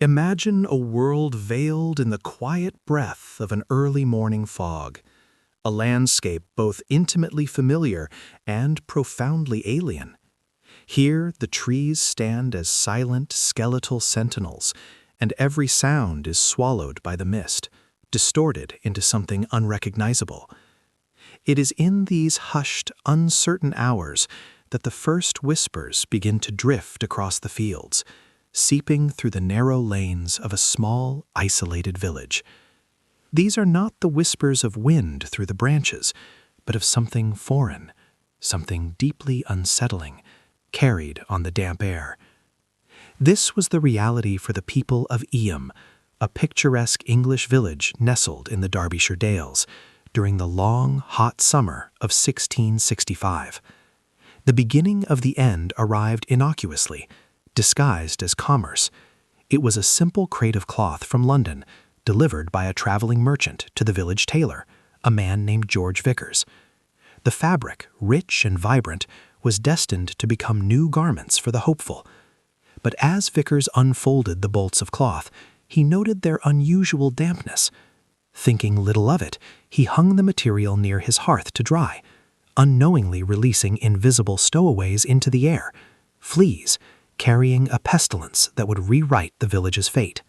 Imagine a world veiled in the quiet breath of an early morning fog, a landscape both intimately familiar and profoundly alien. Here, the trees stand as silent, skeletal sentinels, and every sound is swallowed by the mist, distorted into something unrecognizable. It is in these hushed, uncertain hours that the first whispers begin to drift across the fields, seeping through the narrow lanes of a small, isolated village. These are not the whispers of wind through the branches, but of something foreign, something deeply unsettling, carried on the damp air. This was the reality for the people of Eyam, a picturesque English village nestled in the Derbyshire Dales, during the long, hot summer of 1665. The beginning of the end arrived innocuously, disguised as commerce. It was a simple crate of cloth from London, delivered by a traveling merchant to the village tailor, a man named George Viccars. The fabric, rich and vibrant, was destined to become new garments for the hopeful. But as Viccars unfolded the bolts of cloth, he noted their unusual dampness. Thinking little of it, he hung the material near his hearth to dry, unknowingly releasing invisible stowaways into the air, fleas, carrying a pestilence that would rewrite the village's fate.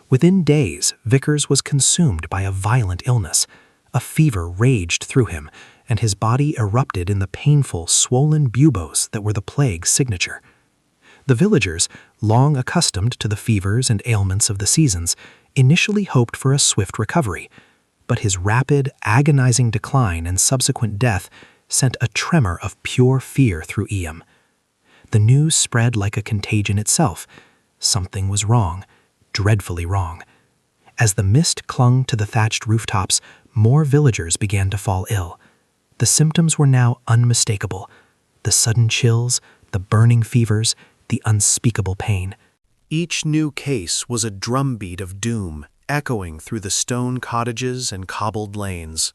Within days, Viccars was consumed by a violent illness. A fever raged through him, and his body erupted in the painful, swollen buboes that were the plague's signature. The villagers, long accustomed to the fevers and ailments of the seasons, initially hoped for a swift recovery, but his rapid, agonizing decline and subsequent death sent a tremor of pure fear through Eyam. The news spread like a contagion itself. Something was wrong, dreadfully wrong. As the mist clung to the thatched rooftops, more villagers began to fall ill. The symptoms were now unmistakable: the sudden chills, the burning fevers, the unspeakable pain. Each new case was a drumbeat of doom, echoing through the stone cottages and cobbled lanes.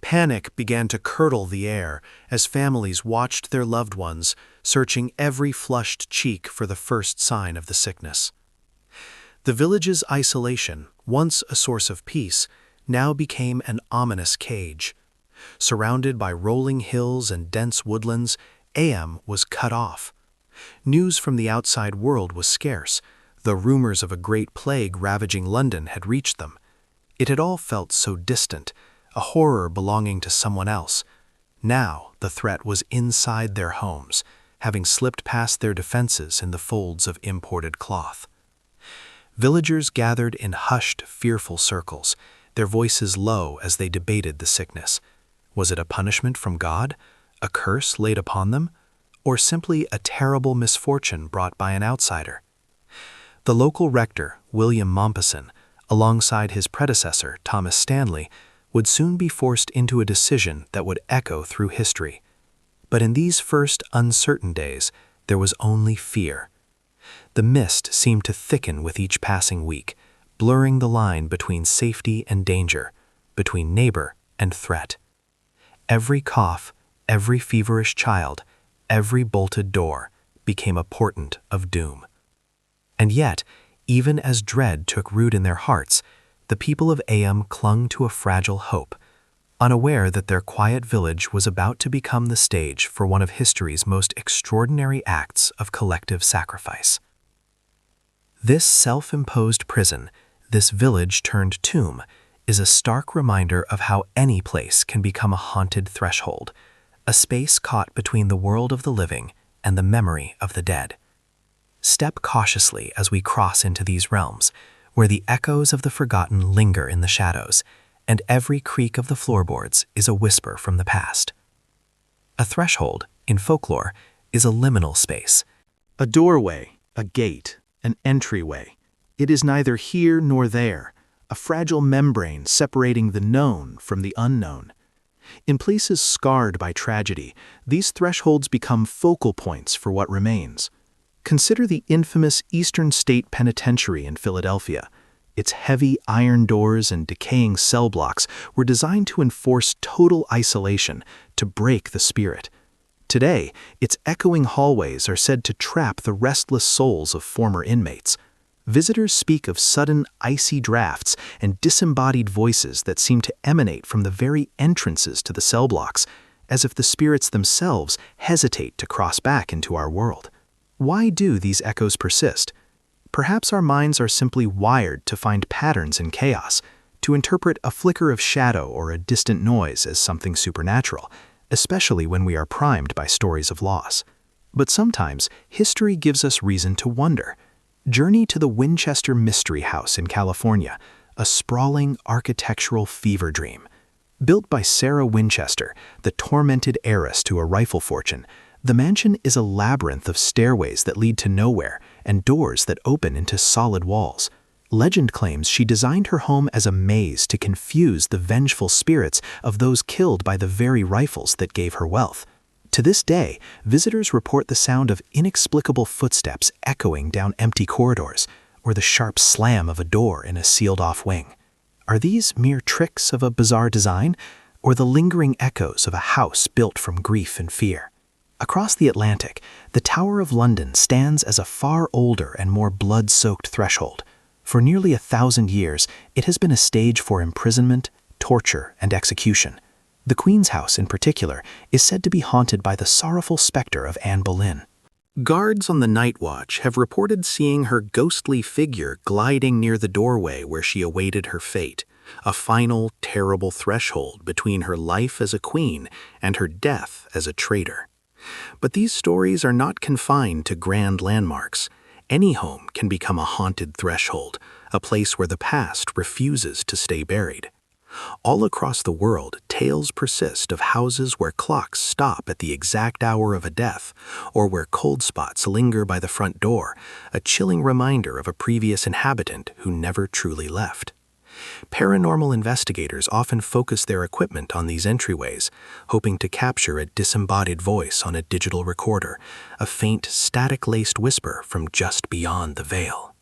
Panic began to curdle the air as families watched their loved ones, searching every flushed cheek for the first sign of the sickness. The village's isolation, once a source of peace, now became an ominous cage. Surrounded by rolling hills and dense woodlands, Eyam was cut off. News from the outside world was scarce, though rumors of a great plague ravaging London had reached them. It had all felt so distant, a horror belonging to someone else. Now the threat was inside their homes, having slipped past their defenses in the folds of imported cloth. Villagers gathered in hushed, fearful circles, their voices low as they debated the sickness. Was it a punishment from God, a curse laid upon them, or simply a terrible misfortune brought by an outsider? The local rector, William Mompesson, alongside his predecessor, Thomas Stanley, would soon be forced into a decision that would echo through history. But in these first uncertain days, there was only fear. The mist seemed to thicken with each passing week, blurring the line between safety and danger, between neighbor and threat. Every cough, every feverish child, every bolted door became a portent of doom. And yet, even as dread took root in their hearts, the people of Eyam clung to a fragile hope, unaware that their quiet village was about to become the stage for one of history's most extraordinary acts of collective sacrifice. This self-imposed prison, this village-turned-tomb, is a stark reminder of how any place can become a haunted threshold, a space caught between the world of the living and the memory of the dead. Step cautiously as we cross into these realms, where the echoes of the forgotten linger in the shadows, and every creak of the floorboards is a whisper from the past. A threshold, in folklore, is a liminal space. A doorway, a gate, an entryway. It is neither here nor there, a fragile membrane separating the known from the unknown. In places scarred by tragedy, these thresholds become focal points for what remains. Consider the infamous Eastern State Penitentiary in Philadelphia. Its heavy iron doors and decaying cell blocks were designed to enforce total isolation, to break the spirit. Today, its echoing hallways are said to trap the restless souls of former inmates. Visitors speak of sudden, icy drafts and disembodied voices that seem to emanate from the very entrances to the cell blocks, as if the spirits themselves hesitate to cross back into our world. Why do these echoes persist? Perhaps our minds are simply wired to find patterns in chaos, to interpret a flicker of shadow or a distant noise as something supernatural, especially when we are primed by stories of loss. But sometimes, history gives us reason to wonder. Journey to the Winchester Mystery House in California, a sprawling architectural fever dream. Built by Sarah Winchester, the tormented heiress to a rifle fortune, the mansion is a labyrinth of stairways that lead to nowhere and doors that open into solid walls. Legend claims she designed her home as a maze to confuse the vengeful spirits of those killed by the very rifles that gave her wealth. To this day, visitors report the sound of inexplicable footsteps echoing down empty corridors, or the sharp slam of a door in a sealed-off wing. Are these mere tricks of a bizarre design, or the lingering echoes of a house built from grief and fear? Across the Atlantic, the Tower of London stands as a far older and more blood-soaked threshold. For nearly 1,000 years, it has been a stage for imprisonment, torture, and execution. The Queen's House, in particular, is said to be haunted by the sorrowful specter of Anne Boleyn. Guards on the night watch have reported seeing her ghostly figure gliding near the doorway where she awaited her fate, a final, terrible threshold between her life as a queen and her death as a traitor. But these stories are not confined to grand landmarks. Any home can become a haunted threshold, a place where the past refuses to stay buried. All across the world, tales persist of houses where clocks stop at the exact hour of a death, or where cold spots linger by the front door, a chilling reminder of a previous inhabitant who never truly left. Paranormal investigators often focus their equipment on these entryways, hoping to capture a disembodied voice on a digital recorder, a faint, static-laced whisper from just beyond the veil.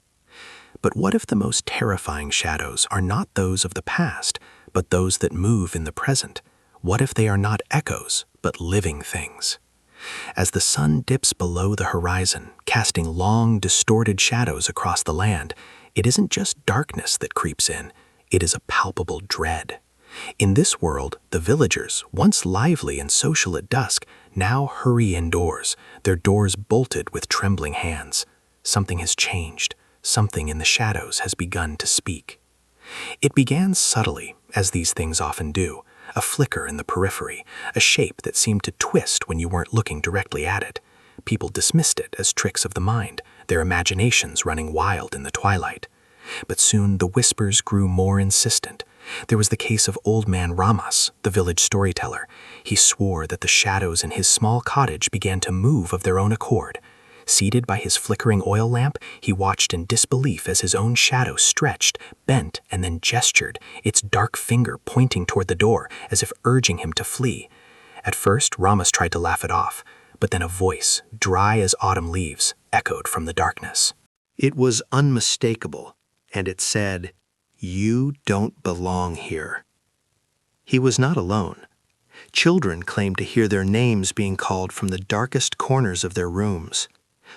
But what if the most terrifying shadows are not those of the past, but those that move in the present? What if they are not echoes, but living things? As the sun dips below the horizon, casting long, distorted shadows across the land, it isn't just darkness that creeps in, it is a palpable dread. In this world, the villagers, once lively and social at dusk, now hurry indoors, their doors bolted with trembling hands. Something has changed. Something in the shadows has begun to speak. It began subtly, as these things often do, a flicker in the periphery, a shape that seemed to twist when you weren't looking directly at it. People dismissed it as tricks of the mind, their imaginations running wild in the twilight. But soon the whispers grew more insistent. There was the case of old man Ramas, the village storyteller. He swore that the shadows in his small cottage began to move of their own accord. Seated by his flickering oil lamp, he watched in disbelief as his own shadow stretched, bent, and then gestured, its dark finger pointing toward the door as if urging him to flee. At first, Ramas tried to laugh it off, but then a voice, dry as autumn leaves, echoed from the darkness. It was unmistakable, and it said, "You don't belong here." He was not alone. Children claimed to hear their names being called from the darkest corners of their rooms.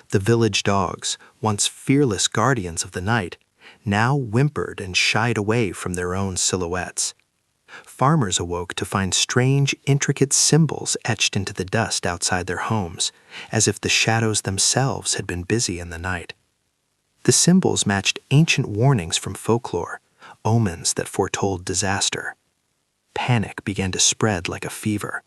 The village dogs, once fearless guardians of the night, now whimpered and shied away from their own silhouettes. Farmers awoke to find strange, intricate symbols etched into the dust outside their homes, as if the shadows themselves had been busy in the night. The symbols matched ancient warnings from folklore, omens that foretold disaster. Panic began to spread like a fever.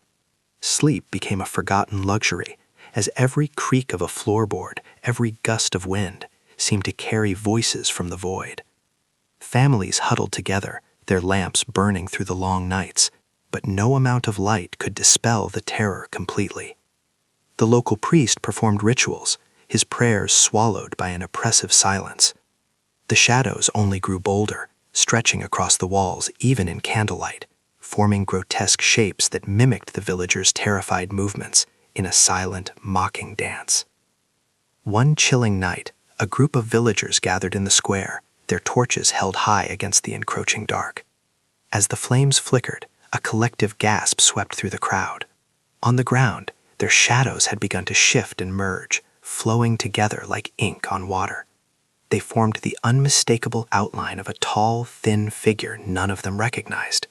Sleep became a forgotten luxury, as every creak of a floorboard, every gust of wind, seemed to carry voices from the void. Families huddled together, their lamps burning through the long nights, but no amount of light could dispel the terror completely. The local priest performed rituals, his prayers swallowed by an oppressive silence. The shadows only grew bolder, stretching across the walls even in candlelight, forming grotesque shapes that mimicked the villagers' terrified movements in a silent, mocking dance. One chilling night, a group of villagers gathered in the square, their torches held high against the encroaching dark. As the flames flickered, a collective gasp swept through the crowd. On the ground, their shadows had begun to shift and merge, flowing together like ink on water. They formed the unmistakable outline of a tall, thin figure none of them recognized.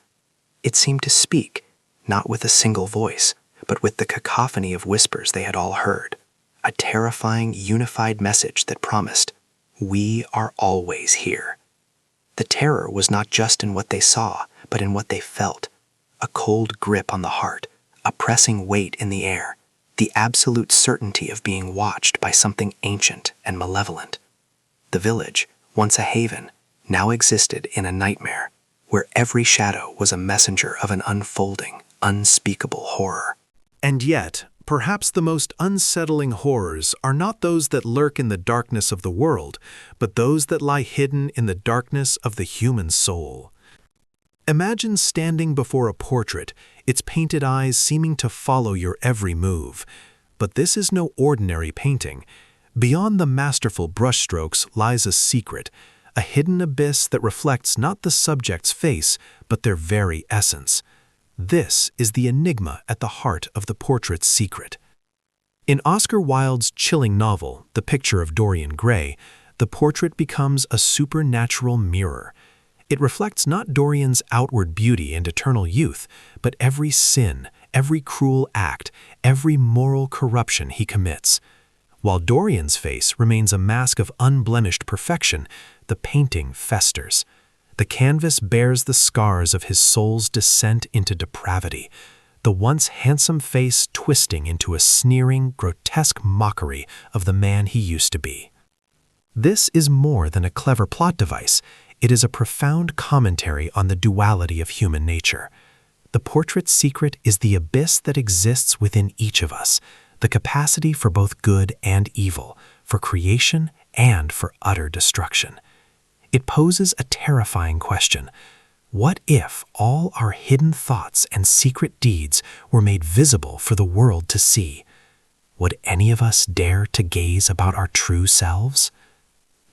It seemed to speak, not with a single voice, but with the cacophony of whispers they had all heard, a terrifying, unified message that promised, "We are always here." The terror was not just in what they saw, but in what they felt, a cold grip on the heart, a pressing weight in the air, the absolute certainty of being watched by something ancient and malevolent. The village, once a haven, now existed in a nightmare, where every shadow was a messenger of an unfolding, unspeakable horror. And yet, perhaps the most unsettling horrors are not those that lurk in the darkness of the world, but those that lie hidden in the darkness of the human soul. Imagine standing before a portrait, its painted eyes seeming to follow your every move. But this is no ordinary painting. Beyond the masterful brushstrokes lies a secret, a hidden abyss that reflects not the subject's face, but their very essence. This is the enigma at the heart of the portrait's secret. In Oscar Wilde's chilling novel, The Picture of Dorian Gray, the portrait becomes a supernatural mirror. It reflects not Dorian's outward beauty and eternal youth, but every sin, every cruel act, every moral corruption he commits. While Dorian's face remains a mask of unblemished perfection, the painting festers. The canvas bears the scars of his soul's descent into depravity, the once handsome face twisting into a sneering, grotesque mockery of the man he used to be. This is more than a clever plot device. It is a profound commentary on the duality of human nature. The portrait's secret is the abyss that exists within each of us, the capacity for both good and evil, for creation and for utter destruction. It poses a terrifying question. What if all our hidden thoughts and secret deeds were made visible for the world to see? Would any of us dare to gaze about our true selves?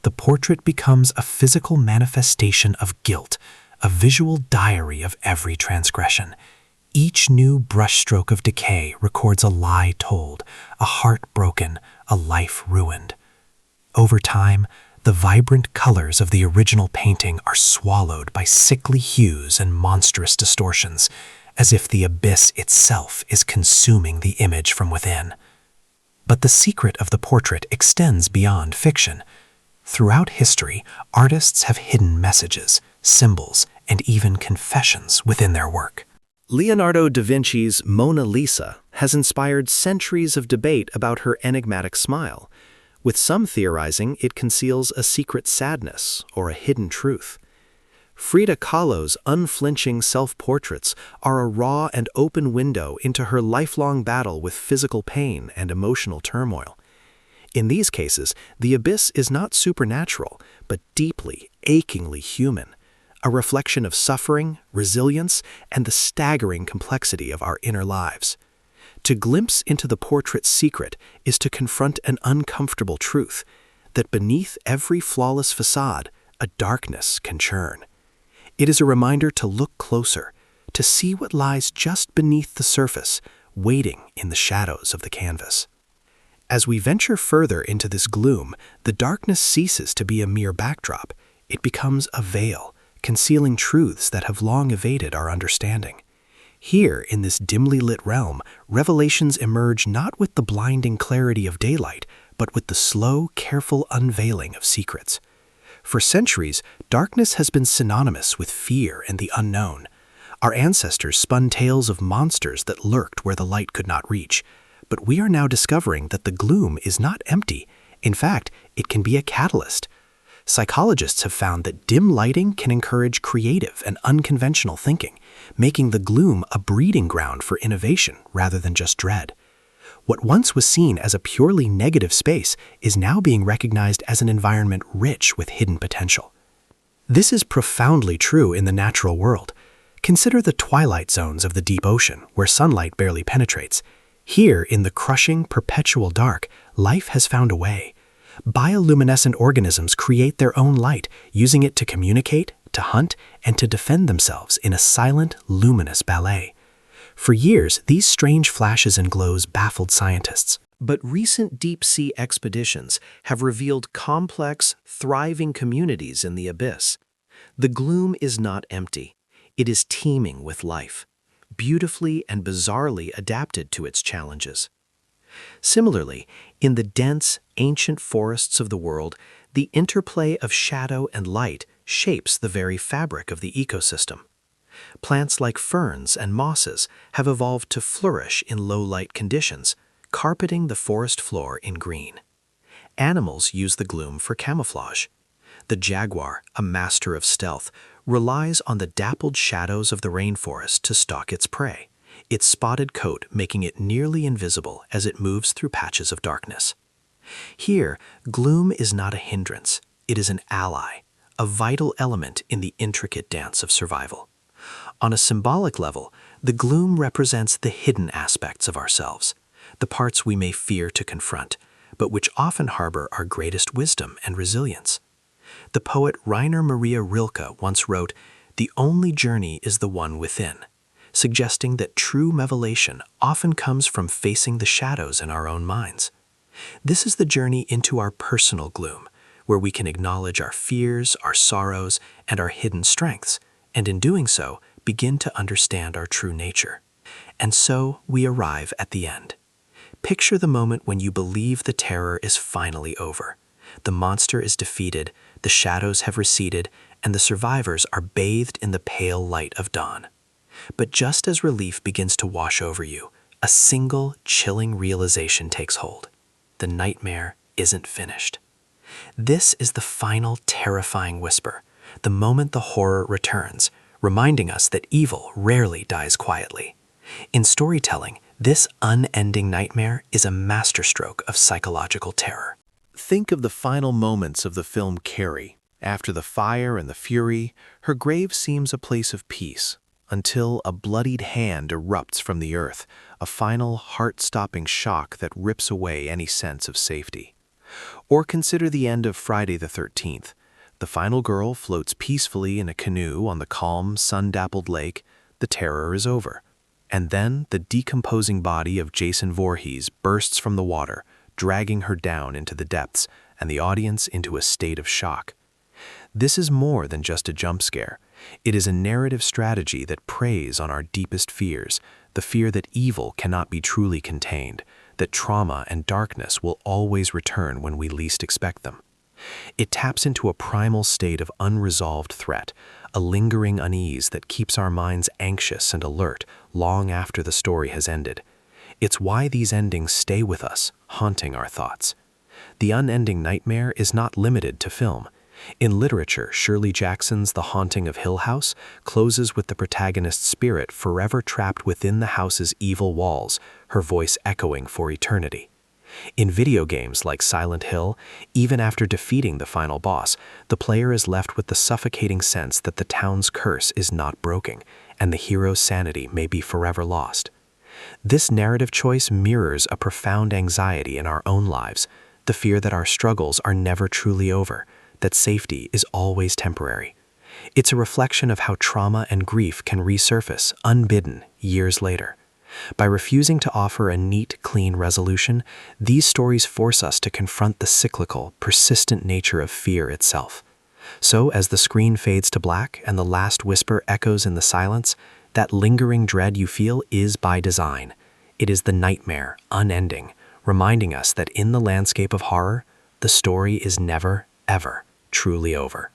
The portrait becomes a physical manifestation of guilt, a visual diary of every transgression. Each new brushstroke of decay records a lie told, a heart broken, a life ruined. Over time, the vibrant colors of the original painting are swallowed by sickly hues and monstrous distortions, as if the abyss itself is consuming the image from within. But the secret of the portrait extends beyond fiction. Throughout history, artists have hidden messages, symbols, and even confessions within their work. Leonardo da Vinci's Mona Lisa has inspired centuries of debate about her enigmatic smile. With some theorizing, it conceals a secret sadness or a hidden truth. Frida Kahlo's unflinching self-portraits are a raw and open window into her lifelong battle with physical pain and emotional turmoil. In these cases, the abyss is not supernatural, but deeply, achingly human, a reflection of suffering, resilience, and the staggering complexity of our inner lives. To glimpse into the portrait's secret is to confront an uncomfortable truth, that beneath every flawless facade, a darkness can churn. It is a reminder to look closer, to see what lies just beneath the surface, waiting in the shadows of the canvas. As we venture further into this gloom, the darkness ceases to be a mere backdrop. It becomes a veil, concealing truths that have long evaded our understanding. Here, in this dimly lit realm, revelations emerge not with the blinding clarity of daylight, but with the slow, careful unveiling of secrets. For centuries, darkness has been synonymous with fear and the unknown. Our ancestors spun tales of monsters that lurked where the light could not reach. But we are now discovering that the gloom is not empty. In fact, it can be a catalyst. Psychologists have found that dim lighting can encourage creative and unconventional thinking, making the gloom a breeding ground for innovation rather than just dread. What once was seen as a purely negative space is now being recognized as an environment rich with hidden potential. This is profoundly true in the natural world. Consider the twilight zones of the deep ocean, where sunlight barely penetrates. Here, in the crushing, perpetual dark, life has found a way. Bioluminescent organisms create their own light, using it to communicate, to hunt, and to defend themselves in a silent, luminous ballet. For years, these strange flashes and glows baffled scientists, But recent deep-sea expeditions have revealed complex, thriving communities in the abyss. The gloom is not empty. It is teeming with life, beautifully and bizarrely adapted to its challenges. Similarly, in the dense, ancient forests of the world, the interplay of shadow and light shapes the very fabric of the ecosystem. Plants like ferns and mosses have evolved to flourish in low-light conditions, carpeting the forest floor in green. Animals use the gloom for camouflage. The jaguar, a master of stealth, relies on the dappled shadows of the rainforest to stalk its prey, its spotted coat making it nearly invisible as it moves through patches of darkness. Here, gloom is not a hindrance, it is an ally, a vital element in the intricate dance of survival. On a symbolic level, the gloom represents the hidden aspects of ourselves, the parts we may fear to confront, but which often harbor our greatest wisdom and resilience. The poet Rainer Maria Rilke once wrote, "The only journey is the one within," suggesting that true revelation often comes from facing the shadows in our own minds. This is the journey into our personal gloom, where we can acknowledge our fears, our sorrows, and our hidden strengths, and in doing so, begin to understand our true nature. And so we arrive at the end. Picture the moment when you believe the terror is finally over. The monster is defeated, the shadows have receded, and the survivors are bathed in the pale light of dawn. But just as relief begins to wash over you, a single, chilling realization takes hold. The nightmare isn't finished. This is the final terrifying whisper, the moment the horror returns, reminding us that evil rarely dies quietly. In storytelling, this unending nightmare is a masterstroke of psychological terror. Think of the final moments of the film Carrie. After the fire and the fury, her grave seems a place of peace, until a bloodied hand erupts from the earth, a final heart-stopping shock that rips away any sense of safety. Or consider the end of Friday the 13th. The final girl floats peacefully in a canoe on the calm, sun-dappled lake. The terror is over. And then the decomposing body of Jason Voorhees bursts from the water, dragging her down into the depths and the audience into a state of shock. This is more than just a jump scare. It is a narrative strategy that preys on our deepest fears, the fear that evil cannot be truly contained, that trauma and darkness will always return when we least expect them. It taps into a primal state of unresolved threat, a lingering unease that keeps our minds anxious and alert long after the story has ended. It's why these endings stay with us, haunting our thoughts. The unending nightmare is not limited to film. In literature, Shirley Jackson's The Haunting of Hill House closes with the protagonist's spirit forever trapped within the house's evil walls, her voice echoing for eternity. In video games like Silent Hill, even after defeating the final boss, the player is left with the suffocating sense that the town's curse is not broken, and the hero's sanity may be forever lost. This narrative choice mirrors a profound anxiety in our own lives, the fear that our struggles are never truly over, that safety is always temporary. It's a reflection of how trauma and grief can resurface unbidden years later. By refusing to offer a neat, clean resolution, these stories force us to confront the cyclical, persistent nature of fear itself. So, as the screen fades to black and the last whisper echoes in the silence, that lingering dread you feel is by design. It is the nightmare, unending, reminding us that in the landscape of horror, the story is never, ever truly over.